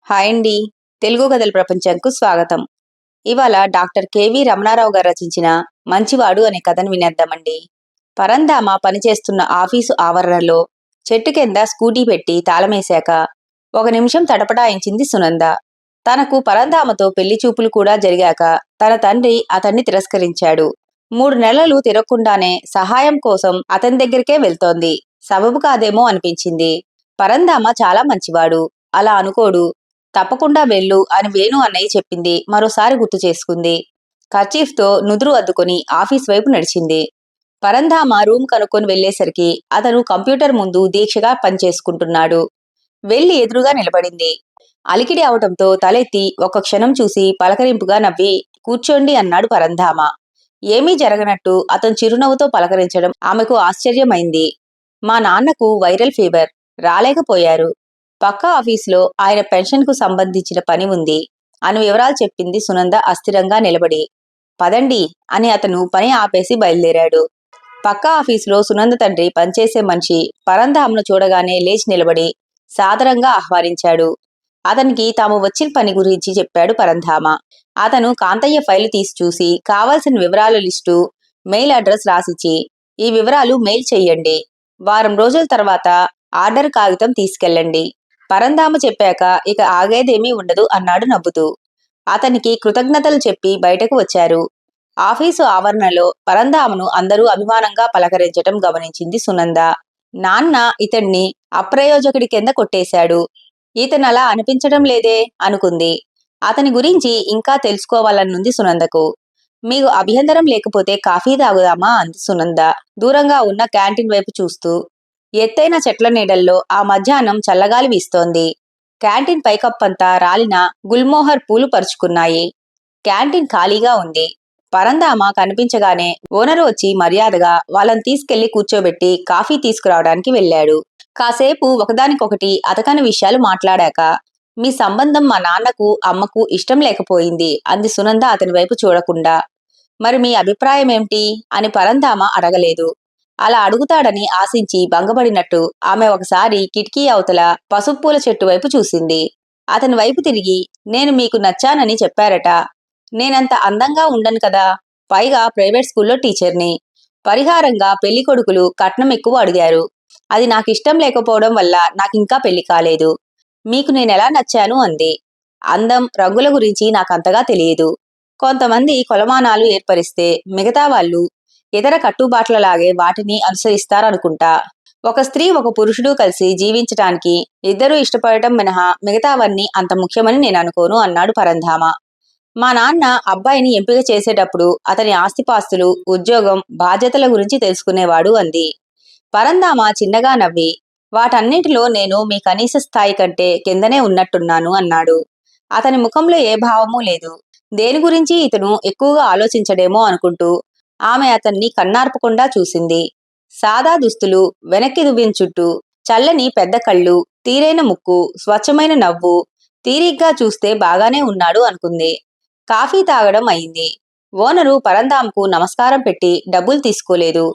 Hi అండి. తెలుగు కథల ప్రపంచంకు స్వాగతం. ఇవాళ డాక్టర్ కెవి రమణారావు గారు రచించిన మంచివాడు అనే కథను వినేద్దామండి. పరంధామ పనిచేస్తున్న ఆఫీసు ఆవరణలో చెట్టు కింద స్కూటీ పెట్టి తాళమేశాక ఒక నిమిషం తటపటాయించింది సునంద. తనకు పరంధామతో పెళ్లి చూపులు కూడా జరిగాక తన తండ్రి అతన్ని తిరస్కరించాడు. 3 నెలలు తిరగకుండానే సహాయం కోసం అతని దగ్గరికే వెళ్తోంది. సబబు కాదేమో అనిపించింది. పరంధామ చాలా మంచివాడు, అలా అనుకోడు, తప్పకుండా వెళ్ళు అని వేణు అన్నయ్య చెప్పింది మరోసారి గుర్తు చేసుకుంది. కర్చీఫ్తో నుదురు అద్దుకొని ఆఫీస్ వైపు నడిచింది. పరంధామ రూమ్ కనుక్కొని వెళ్లేసరికి అతను కంప్యూటర్ ముందు దీక్షగా పనిచేసుకుంటున్నాడు. వెళ్లి ఎదురుగా నిలబడింది. అలికిడి అవటంతో తలెత్తి ఒక్క క్షణం చూసి పలకరింపుగా నవ్వి కూర్చోండి అన్నాడు పరంధామ. ఏమీ జరగనట్టు అతను చిరునవ్వుతో పలకరించడం ఆమెకు ఆశ్చర్యమైంది. మా నాన్నకు వైరల్ ఫీవర్, రాలేకపోయారు. పక్క ఆఫీసులో ఆయన పెన్షన్కు సంబంధించిన పని ఉంది అని వివరాలు చెప్పింది సునంద అస్థిరంగా నిలబడి. పదండి అని అతను పని ఆపేసి బయలుదేరాడు. పక్క ఆఫీసులో సునంద తండ్రి పనిచేసే మనిషి పరంధామను చూడగానే లేచి నిలబడి సాదరంగా ఆహ్వానించాడు. అతనికి తాము వచ్చిన పని గురించి చెప్పాడు పరంధామ. అతను కాంతయ్య ఫైలు తీసి చూసి కావలసిన వివరాల లిస్టు, మెయిల్ అడ్రస్ రాసిచ్చి, ఈ వివరాలు మెయిల్ చెయ్యండి, వారం రోజుల తర్వాత ఆర్డర్ కాగితం తీసుకెళ్ళండి, పరంధామ చెప్పాక ఇక ఆగేదేమీ ఉండదు అన్నాడు నవ్వుతూ. అతనికి కృతజ్ఞతలు చెప్పి బయటకు వచ్చారు. ఆఫీసు ఆవరణలో పరంధామను అందరూ అభిమానంగా పలకరించటం గమనించింది సునంద. నాన్న ఇతన్ని అప్రయోజకుడి కింద కొట్టేశాడు, ఇతనలా అనిపించడం లేదే అనుకుంది. అతని గురించి ఇంకా తెలుసుకోవాలనుంది సునందకు. మీకు అభ్యంతరం లేకపోతే కాఫీ తాగుదామా అంది సునంద దూరంగా ఉన్న క్యాంటీన్ వైపు చూస్తూ. ఎత్తైన చెట్ల నీడల్లో ఆ మధ్యాహ్నం చల్లగాలి వీస్తోంది. క్యాంటీన్ పైకప్పంతా రాలిన గుల్మోహర్ పూలు పరుచుకున్నాయి. క్యాంటీన్ ఖాళీగా ఉంది. పరంధామ కనిపించగానే ఓనరు వచ్చి మర్యాదగా వాళ్ళని తీసుకెళ్లి కూర్చోబెట్టి కాఫీ తీసుకురావడానికి వెళ్ళాడు. కాసేపు ఒకదానికొకటి అతకని విషయాలు మాట్లాడాక, మీ సంబంధం మా నాన్నకు అమ్మకు ఇష్టం లేకపోయింది అంది సునంద అతని వైపు చూడకుండా. మరి మీ అభిప్రాయం ఏమిటి అని పరంధామ అడగలేదు. అలా అడుగుతాడని ఆశించి భంగపడినట్టు ఆమె ఒకసారి కిటికీ అవతల పసుపుపూల చెట్టు వైపు చూసింది. అతని వైపు తిరిగి, నేను మీకు నచ్చానని చెప్పారట. నేనంత అందంగా ఉండను కదా, పైగా ప్రైవేట్ స్కూల్లో టీచర్ని. పరిహారంగా పెళ్లి కొడుకులు కట్నం ఎక్కువ అడిగారు. అది నాకిష్టం లేకపోవడం వల్ల నాకింకా పెళ్లి కాలేదు. మీకు నేనెలా నచ్చాను అంది. అందం, రంగుల గురించి నాకంతగా తెలియదు. కొంతమంది కొలమానాలు ఏర్పరిస్తే మిగతా వాళ్ళు ఇతర కట్టుబాట్లలాగే వాటిని అనుసరిస్తారనుకుంటా. ఒక స్త్రీ ఒక పురుషుడు కలిసి జీవించటానికి ఇద్దరూ ఇష్టపడటం మినహా మిగతావన్నీ అంత ముఖ్యమని నేను అనుకోను అన్నాడు పరంధామ. మా నాన్న అబ్బాయిని ఎంపిక చేసేటప్పుడు అతని ఆస్తిపాస్తులు, ఉద్యోగం, బాధ్యతల గురించి తెలుసుకునేవాడు అంది. పరంధామ చిన్నగా నవ్వి, వాటన్నింటిలో నేను మీ కనీస స్థాయి కంటే కిందనే ఉన్నట్టున్నాను అన్నాడు. అతని ముఖంలో ఏ భావమూ లేదు. దేని గురించి ఇతను ఎక్కువగా ఆలోచించడేమో అనుకుంటూ ఆమె అతన్ని కన్నార్పకుండా చూసింది. సాదా దుస్తులు, వెనక్కి దువ్విన చుట్టూ, చల్లని పెద్ద కళ్ళు, తీరైన ముక్కు, స్వచ్ఛమైన నవ్వు, తీరిగ్గా చూస్తే బాగానే ఉన్నాడు అనుకుంది. కాఫీ తాగడం అయింది. ఓనరు పరంధామకు నమస్కారం పెట్టి డబ్బులు తీసుకోలేదు.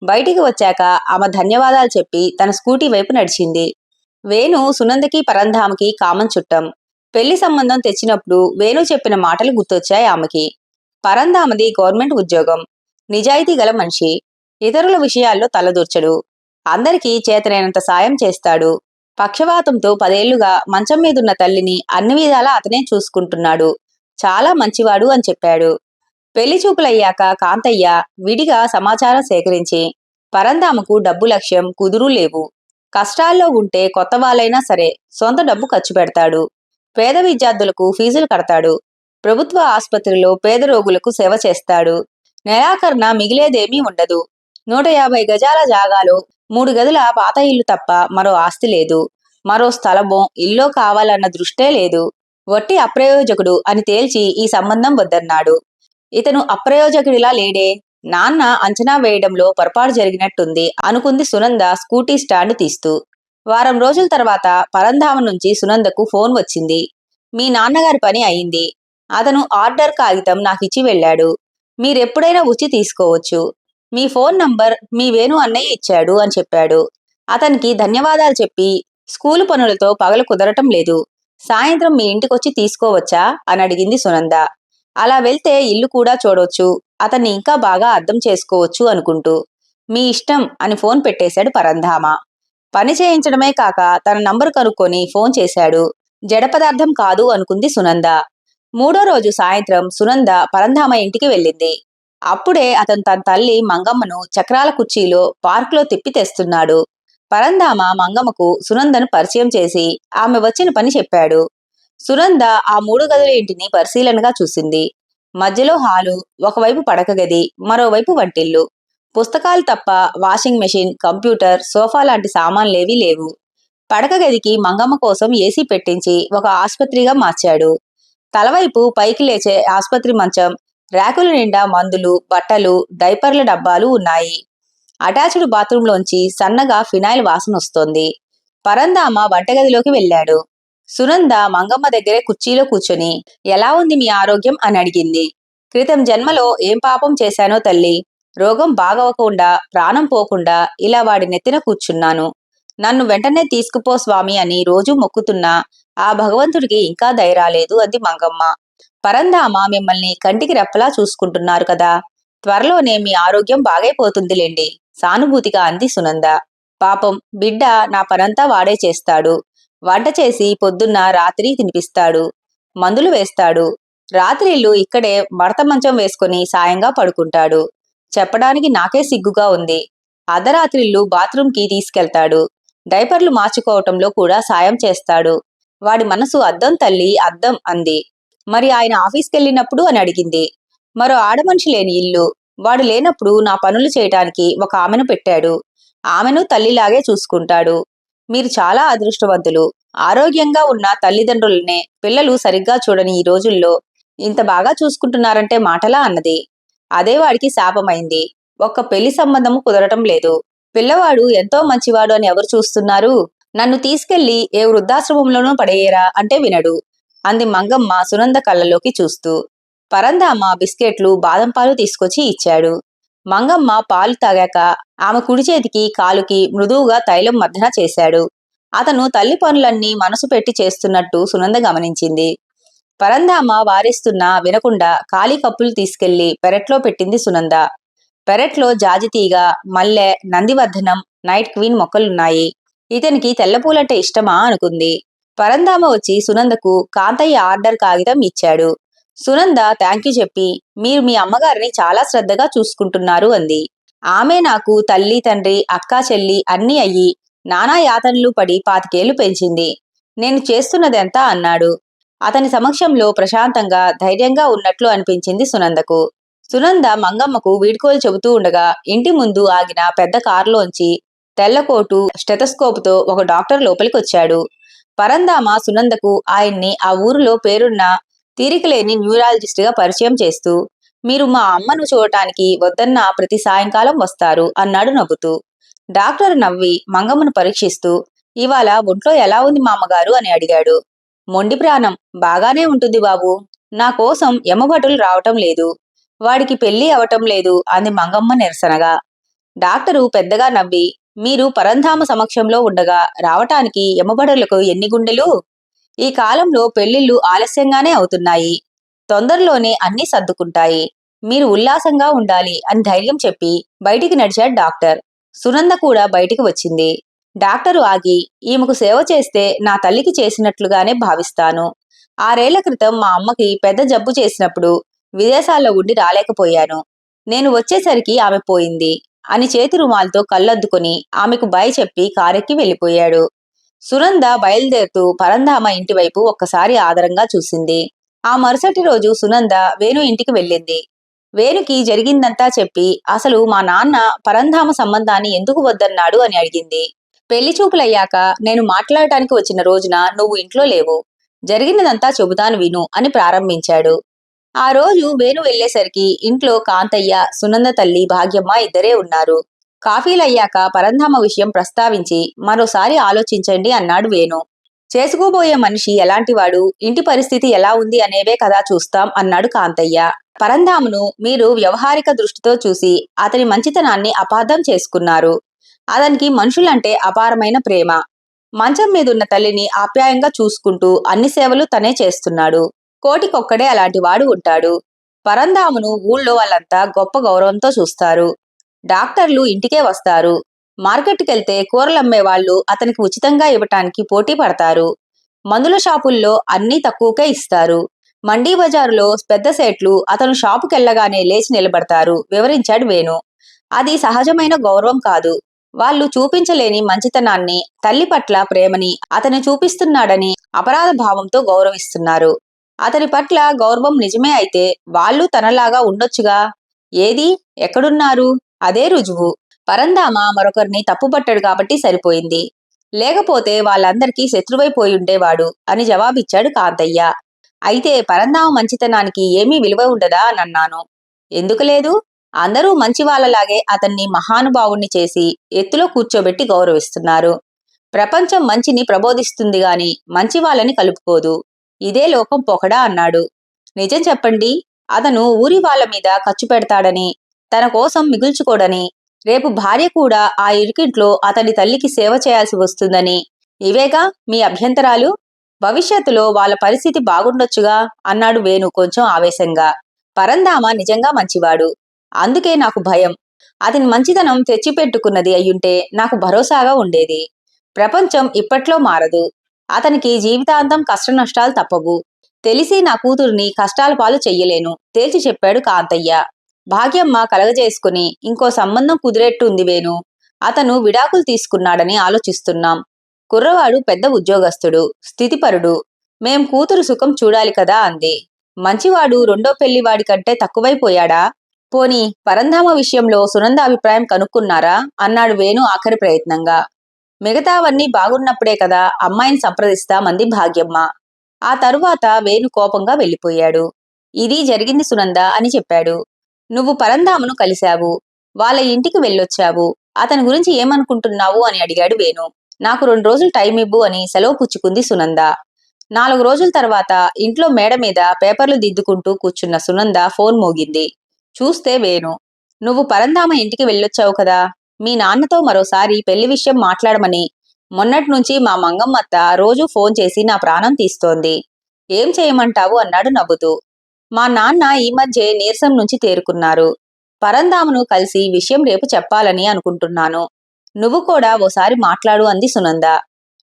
బయటికి వచ్చాక ఆమె ధన్యవాదాలు చెప్పి తన స్కూటీ వైపు నడిచింది. వేణు సునందకి పరంధామకి కామన్ చుట్టం. పెళ్లి సంబంధం తెచ్చినప్పుడు వేణు చెప్పిన మాటలు గుర్తొచ్చాయి ఆమెకి. పరంధామది గవర్నమెంట్ ఉద్యోగం, నిజాయితీ గల మనిషి, ఇతరుల విషయాల్లో తలదూర్చడు, అందరికీ చేతనైనంత సాయం చేస్తాడు. పక్షవాతంతో 10 ఏళ్లుగా మంచం మీదున్న తల్లిని అన్ని విధాలా అతనే చూసుకుంటున్నాడు, చాలా మంచివాడు అని చెప్పాడు. పెళ్లి చూపులయ్యాక కాంతయ్య విడిగా సమాచారం సేకరించి, పరంధామకు డబ్బు లక్ష్యం కుదురు లేవు, కష్టాల్లో ఉంటే కొత్త వాళ్ళైనా సరే సొంత డబ్బు ఖర్చు పెడతాడు, పేద విద్యార్థులకు ఫీజులు కడతాడు, ప్రభుత్వ ఆసుపత్రిలో పేద రోగులకు సేవ చేస్తాడు, నెలాఖరున మిగిలేదేమీ ఉండదు. 150 గజాల జాగాలో 3 గదుల పాత ఇల్లు తప్ప మరో ఆస్తి లేదు. మరో స్థలమో ఇల్లో కావాలన్న దృష్టే లేదు. వట్టి అప్రయోజకుడు అని తేల్చి ఈ సంబంధం వద్దన్నాడు. ఇతను అప్రయోజకుడిలా లేడే, నాన్న అంచనా వేయడంలో పొరపాటు జరిగినట్టుంది అనుకుంది సునంద స్కూటీ స్టాండ్ తీస్తూ. వారం రోజుల తర్వాత పరంధామ నుంచి సునందకు ఫోన్ వచ్చింది. మీ నాన్నగారి పని అయింది. అతను ఆర్డర్ కాగితం నాకిచ్చి వెళ్ళాడు. మీరెప్పుడైనా వచ్చి తీసుకోవచ్చు. మీ ఫోన్ నంబర్ మీ వేణు అన్నయ్య ఇచ్చాడు అని చెప్పాడు. అతనికి ధన్యవాదాలు చెప్పి, స్కూలు పనులతో పగలు కుదరటం లేదు, సాయంత్రం మీ ఇంటికొచ్చి తీసుకోవచ్చా అని అడిగింది సునంద. అలా వెళ్తే ఇల్లు కూడా చూడొచ్చు, అతన్ని ఇంకా బాగా అర్థం చేసుకోవచ్చు అనుకుంటూ. మీ ఇష్టం అని ఫోన్ పెట్టేశాడు పరంధామ. పని చేయించడమే కాక తన నంబరు కనుక్కొని ఫోన్ చేశాడు. జడపదార్థం కాదు అనుకుంది సునంద. మూడో రోజు సాయంత్రం సునంద పరంధామ ఇంటికి వెళ్ళింది. అప్పుడే అతను తన తల్లి మంగమ్మను చక్రాల కుర్చీలో పార్కులో తిప్పి తెస్తున్నాడు. పరంధామ మంగమ్మకు సునందను పరిచయం చేసి ఆమె వచ్చిన పని చెప్పాడు. సునంద ఆ 3 గదుల ఇంటిని పరిశీలనగా చూసింది. మధ్యలో హాలు, ఒకవైపు పడక గది, మరోవైపు వంటిల్లు. పుస్తకాలు తప్ప వాషింగ్ మెషిన్, కంప్యూటర్, సోఫా లాంటి సామాన్లేవీ లేవు. పడక గదికి మంగమ్మ కోసం ఏసీ పెట్టించి ఒక ఆసుపత్రిగా మార్చాడు. తలవైపు పైకి లేచే ఆసుపత్రి మంచం, ర్యాకుల నిండా మందులు, బట్టలు, డైపర్ల డబ్బాలు ఉన్నాయి. అటాచ్డ్ బాత్రూంలోంచి సన్నగా ఫినాయిల్ వాసనొస్తోంది. పరంధామ వంటగదిలోకి వెళ్ళాడు. సునంద మంగమ్మ దగ్గరే కుర్చీలో కూర్చొని ఎలా ఉంది మీ ఆరోగ్యం అని అడిగింది. క్రితం జన్మలో ఏం పాపం చేశానో తల్లి, రోగం బాగవకుండా ప్రాణం పోకుండా ఇలా వాడి నెత్తిన కూర్చున్నాను. నన్ను వెంటనే తీసుకుపో స్వామి అని రోజూ మొక్కుతున్నా ఆ భగవంతుడికి ఇంకా దయరాలేదు అంది మంగమ్మ. పరంధామ మిమ్మల్ని కంటికి రెప్పలా చూసుకుంటున్నారు కదా, త్వరలోనే మీ ఆరోగ్యం బాగైపోతుందిలేండి సానుభూతిగా అంది సునంద. పాపం బిడ్డ నా పనంతా వాడే చేస్తాడు. వంట చేసి పొద్దున్న రాత్రి తినిపిస్తాడు, మందులు వేస్తాడు. రాత్రిళ్ళు ఇక్కడే మడత మంచం వేసుకుని సాయంగా పడుకుంటాడు. చెప్పడానికి నాకే సిగ్గుగా ఉంది. అర్ధరాత్రిళ్ళు బాత్రూంకి తీసుకెళ్తాడు. డైపర్లు మార్చుకోవటంలో కూడా సాయం చేస్తాడు. వాడి మనసు అద్దం తల్లి అద్దం అంది. మరి ఆయన ఆఫీస్కెళ్ళినప్పుడు అని అడిగింది. మరో ఆడమనిషి లేని ఇల్లు. వాడు లేనప్పుడు నా పనులు చేయటానికి ఒక ఆమెను పెట్టాడు. ఆమెను తల్లిలాగే చూసుకుంటాడు. మీరు చాలా అదృష్టవంతులు. ఆరోగ్యంగా ఉన్న తల్లిదండ్రులనే పిల్లలు సరిగ్గా చూడని ఈ రోజుల్లో ఇంత బాగా చూసుకుంటున్నారంటే మాటలా అన్నది. అదే వాడికి శాపమైంది. ఒక్క పెళ్లి సంబంధము కుదరటం లేదు. పిల్లవాడు ఎంతో మంచివాడు అని ఎవరు చూస్తున్నారు? నన్ను తీసుకెళ్లి ఏ వృద్ధాశ్రమంలోనూ పడేయరా అంటే వినడు అంది మంగమ్మ సునంద కళ్ళలోకి చూస్తూ. పరంధామ బిస్కెట్లు, బాదం పాలు తీసుకొచ్చి ఇచ్చాడు. మంగమ్మ పాలు తాగాక ఆమె కుడి చేతికి కాలుకి మృదువుగా తైలం మర్దన చేశాడు. అతను తల్లి పనులన్నీ మనసు పెట్టి చేస్తున్నట్టు సునంద గమనించింది. పరంధామ వారిస్తున్నా వినకుండా ఖాళీ కప్పులు తీసుకెళ్లి పెరట్లో పెట్టింది సునంద. పెరట్లో జాజితీగ, మల్లె, నందివర్ధనం, నైట్ క్వీన్ మొక్కలున్నాయి. ఇతనికి తెల్లపూలంటే ఇష్టమా అనుకుంది. పరంధామ వచ్చి సునందకు కాంతయ్య ఆర్డర్ కాగితం ఇచ్చాడు. సునంద థ్యాంక్యూ చెప్పి మీరు మీ అమ్మగారిని చాలా శ్రద్ధగా చూసుకుంటున్నారు అంది. ఆమె నాకు తల్లి, తండ్రి, అక్కా, చెల్లి అన్నీ అయ్యి నానా యాతనలు పడి 25 ఏళ్లు పెంచింది. నేను చేస్తున్నదెంత అన్నాడు. అతని సమక్షంలో ప్రశాంతంగా, ధైర్యంగా ఉన్నట్లు అనిపించింది సునందకు. సునంద మంగమ్మకు వీడ్కోలు చెబుతూ ఉండగా ఇంటి ముందు ఆగిన పెద్ద కారులోంచి తెల్లకోటు, స్టెతస్కోపుతో ఒక డాక్టర్ లోపలికొచ్చాడు. పరంధామ సునందకు ఆయన్ని ఆ ఊరిలో పేరున్న తీరికలేని న్యూరాలజిస్టుగా పరిచయం చేస్తూ, మీరు మా అమ్మను చూడటానికి వద్దన్న ప్రతి సాయంకాలం వస్తారు అన్నాడు నవ్వుతూ. డాక్టర్ నవ్వి మంగమ్మను పరీక్షిస్తూ, ఇవాళ ఒంట్లో ఎలా ఉంది మామగారు అని అడిగాడు. మొండి ప్రాణం, బాగానే ఉంటుంది బాబు. నా కోసం యమభటులు రావటం లేదు. వాడికి పెళ్లి అవటం లేదు అంది మంగమ్మ నిరసనగా. డాక్టరు పెద్దగా నవ్వి, మీరు పరంధామ సమక్షంలో ఉండగా రావటానికి యమభటులకు ఎన్ని గుండెలు? ఈ కాలంలో పెళ్లిళ్ళు ఆలస్యంగానే అవుతున్నాయి. తొందరలోనే అన్నీ సర్దుకుంటాయి. మీరు ఉల్లాసంగా ఉండాలి అని ధైర్యం చెప్పి బయటికి నడిచాడు డాక్టర్. సునంద కూడా బయటికి వచ్చింది. డాక్టరు ఆగి, ఈమెకు సేవ చేస్తే నా తల్లికి చేసినట్లుగానే భావిస్తాను. 6 ఏళ్ల క్రితం మా అమ్మకి పెద్ద జబ్బు చేసినప్పుడు విదేశాల్లో ఉండి రాలేకపోయాను. నేను వచ్చేసరికి ఆమె పోయింది అని చేతి రుమాలతో కళ్ళద్దుకొని ఆమెకు బై చెప్పి కారెక్కి వెళ్ళిపోయాడు. సునంద బయలుదేరుతూ పరంధామ ఇంటివైపు ఒక్కసారి ఆదరంగా చూసింది. ఆ మరుసటి రోజు సునంద వేణు ఇంటికి వెళ్ళింది. వేణుకి జరిగిందంతా చెప్పి అసలు మా నాన్న పరంధామ సంబంధాన్ని ఎందుకు వద్దన్నాడు అని అడిగింది. పెళ్లి చూపులయ్యాక నేను మాట్లాడటానికి వచ్చిన రోజున నువ్వు ఇంట్లో లేవు. జరిగినదంతా చెబుతాను విను అని ప్రారంభించాడు. ఆ రోజు వేణు వెళ్లేసరికి ఇంట్లో కాంతయ్య, సునంద తల్లి భాగ్యమ్మ ఇద్దరే ఉన్నారు. కాఫీలయ్యాక పరంధామ విషయం ప్రస్తావించి మరోసారి ఆలోచించండి అన్నాడు వేణు. చేసుకోబోయే మనిషి ఎలాంటివాడు, ఇంటి పరిస్థితి ఎలా ఉంది అనేవే కదా చూస్తాం అన్నాడు కాంతయ్య. పరంధామును మీరు వ్యవహారిక దృష్టితో చూసి అతని మంచితనాన్ని అపార్థం చేసుకున్నారు. అతనికి మనుషులంటే అపారమైన ప్రేమ. మంచం మీదున్న తల్లిని ఆప్యాయంగా చూసుకుంటూ అన్ని సేవలు తనే చేస్తున్నాడు. కోటికొక్కడే అలాంటి వాడు ఉంటాడు. పరంధామును ఊళ్ళో వాళ్ళంతా గొప్ప గౌరవంతో చూస్తారు. డాక్టర్లు ఇంటికే వస్తారు. మార్కెట్కెళ్తే కూరలమ్మే వాళ్ళు అతనికి ఉచితంగా ఇవ్వటానికి పోటీ పడతారు. మందుల షాపుల్లో అన్నీ తక్కువకే ఇస్తారు. మండీ బజారులో పెద్ద సేట్లు అతను షాపుకెళ్లగానే లేచి నిలబడతారు, వివరించాడు వేణు. అది సహజమైన గౌరవం కాదు. వాళ్ళు చూపించలేని మంచితనాన్ని, తల్లి పట్ల ప్రేమని అతను చూపిస్తున్నాడని అపరాధ భావంతో గౌరవిస్తున్నారు. అతని పట్ల గౌరవం నిజమే అయితే వాళ్ళు తనలాగా ఉండొచ్చుగా. ఏది, ఎక్కడున్నారు? అదే రుజువు. పరంధామ మరొకరిని తప్పుపట్టాడు కాబట్టి సరిపోయింది. లేకపోతే వాళ్ళందరికీ శత్రువైపోయుండేవాడు అని జవాబిచ్చాడు కాంతయ్య. అయితే పరంధామ మంచితనానికి ఏమీ విలువ ఉండదా అనన్నాను. ఎందుకు లేదు? అందరూ మంచివాళ్లలాగే అతన్ని మహానుభావుణ్ణి చేసి ఎత్తులో కూర్చోబెట్టి గౌరవిస్తున్నారు. ప్రపంచం మంచిని ప్రబోధిస్తుంది గాని మంచి వాళ్ళని కలుపుకోదు. ఇదే లోకం పొకడా అన్నాడు. నిజం చెప్పండి. అతను ఊరి వాళ్ళ మీద ఖర్చు పెడతాడని, తన కోసం మిగుల్చుకోడని, రేపు భార్య కూడా ఆ ఇరుకింట్లో అతని తల్లికి సేవ చేయాల్సి వస్తుందని ఇవేగా మీ అభ్యంతరాలు? భవిష్యత్తులో వాళ్ళ పరిస్థితి బాగుండొచ్చుగా అన్నాడు వేణు కొంచెం ఆవేశంగా. పరంధామ నిజంగా మంచివాడు. అందుకే నాకు భయం. అతని మంచితనం తెచ్చిపెట్టుకున్నది అయ్యుంటే నాకు భరోసాగా ఉండేది. ప్రపంచం ఇప్పట్లో మారదు. అతనికి జీవితాంతం కష్టనష్టాలు తప్పవు. తెలిసి నా కూతుర్ని కష్టాల పాలు చెయ్యలేను తేల్చి చెప్పాడు కాంతయ్య. భాగ్యమ్మ కలగజేసుకుని ఇంకో సంబంధం కుదిరేట్టు ఉంది వేణు. అతను విడాకులు తీసుకున్నాడని ఆలోచిస్తున్నాం. కుర్రవాడు పెద్ద ఉద్యోగస్తుడు, స్థితిపరుడు. మేం కూతురు సుఖం చూడాలి కదా అంది. మంచివాడు రెండో పెళ్లివాడి కంటే తక్కువైపోయాడా? పోనీ పరంధామ విషయంలో సునంద అభిప్రాయం కనుక్కున్నారా అన్నాడు వేణు ఆఖరి ప్రయత్నంగా. మిగతావన్నీ బాగున్నప్పుడే కదా అమ్మాయిని సంప్రదిస్తామంది భాగ్యమ్మ. ఆ తరువాత వేణు కోపంగా వెళ్ళిపోయాడు. ఇది జరిగింది సునంద అని చెప్పాడు. నువ్వు పరంధామను కలిశావు, వాళ్ళ ఇంటికి వెళ్ళొచ్చావు. అతని గురించి ఏమనుకుంటున్నావు అని అడిగాడు వేణు. నాకు 2 రోజులు టైం ఇవ్వు అని సెలవు పుచ్చుకుంది సునంద. 4 రోజుల తర్వాత ఇంట్లో మేడ మీద పేపర్లు దిద్దుకుంటూ కూర్చున్న సునంద ఫోన్ మోగింది. చూస్తే వేణు. నువ్వు పరంధామ ఇంటికి వెళ్ళొచ్చావు కదా. మీ నాన్నతో మరోసారి పెళ్లి విషయం మాట్లాడమని మొన్నట్నుంచి మా మంగమ్మత్త రోజూ ఫోన్ చేసి నా ప్రాణం తీస్తోంది. ఏం చేయమంటావు అన్నాడు నవ్వుతూ. మా నాన్న ఈ మధ్యే నీరసం నుంచి తేరుకున్నారు. పరంధామను కలిసి విషయం రేపు చెప్పాలని అనుకుంటున్నాను. నువ్వు కూడా ఓసారి మాట్లాడు అంది సునంద.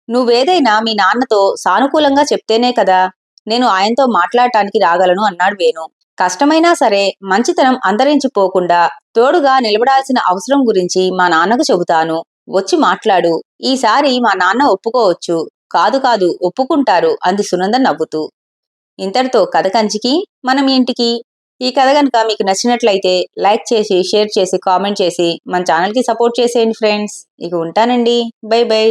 నువ్వేదైనా మీ నాన్నతో సానుకూలంగా చెప్తేనే కదా నేను ఆయనతో మాట్లాడటానికి రాగలను అన్నాడు వేణు. కష్టమైనా సరే మంచితనం అంతరించిపోకుండా తోడుగా నిలబడాల్సిన అవసరం గురించి మా నాన్నకు చెబుతాను. వచ్చి మాట్లాడు. ఈసారి మా నాన్న ఒప్పుకోవచ్చు. కాదు కాదు ఒప్పుకుంటారు అంది సునంద నవ్వుతూ. ఇంతటితో కథ కంచికి మనం ఇంటికి. ఈ కథ గనుక మీకు నచ్చినట్లయితే లైక్ చేసి, షేర్ చేసి, కామెంట్ చేసి మన ఛానల్కి సపోర్ట్ చేసేయండి ఫ్రెండ్స్. ఇక ఉంటానండి. By by.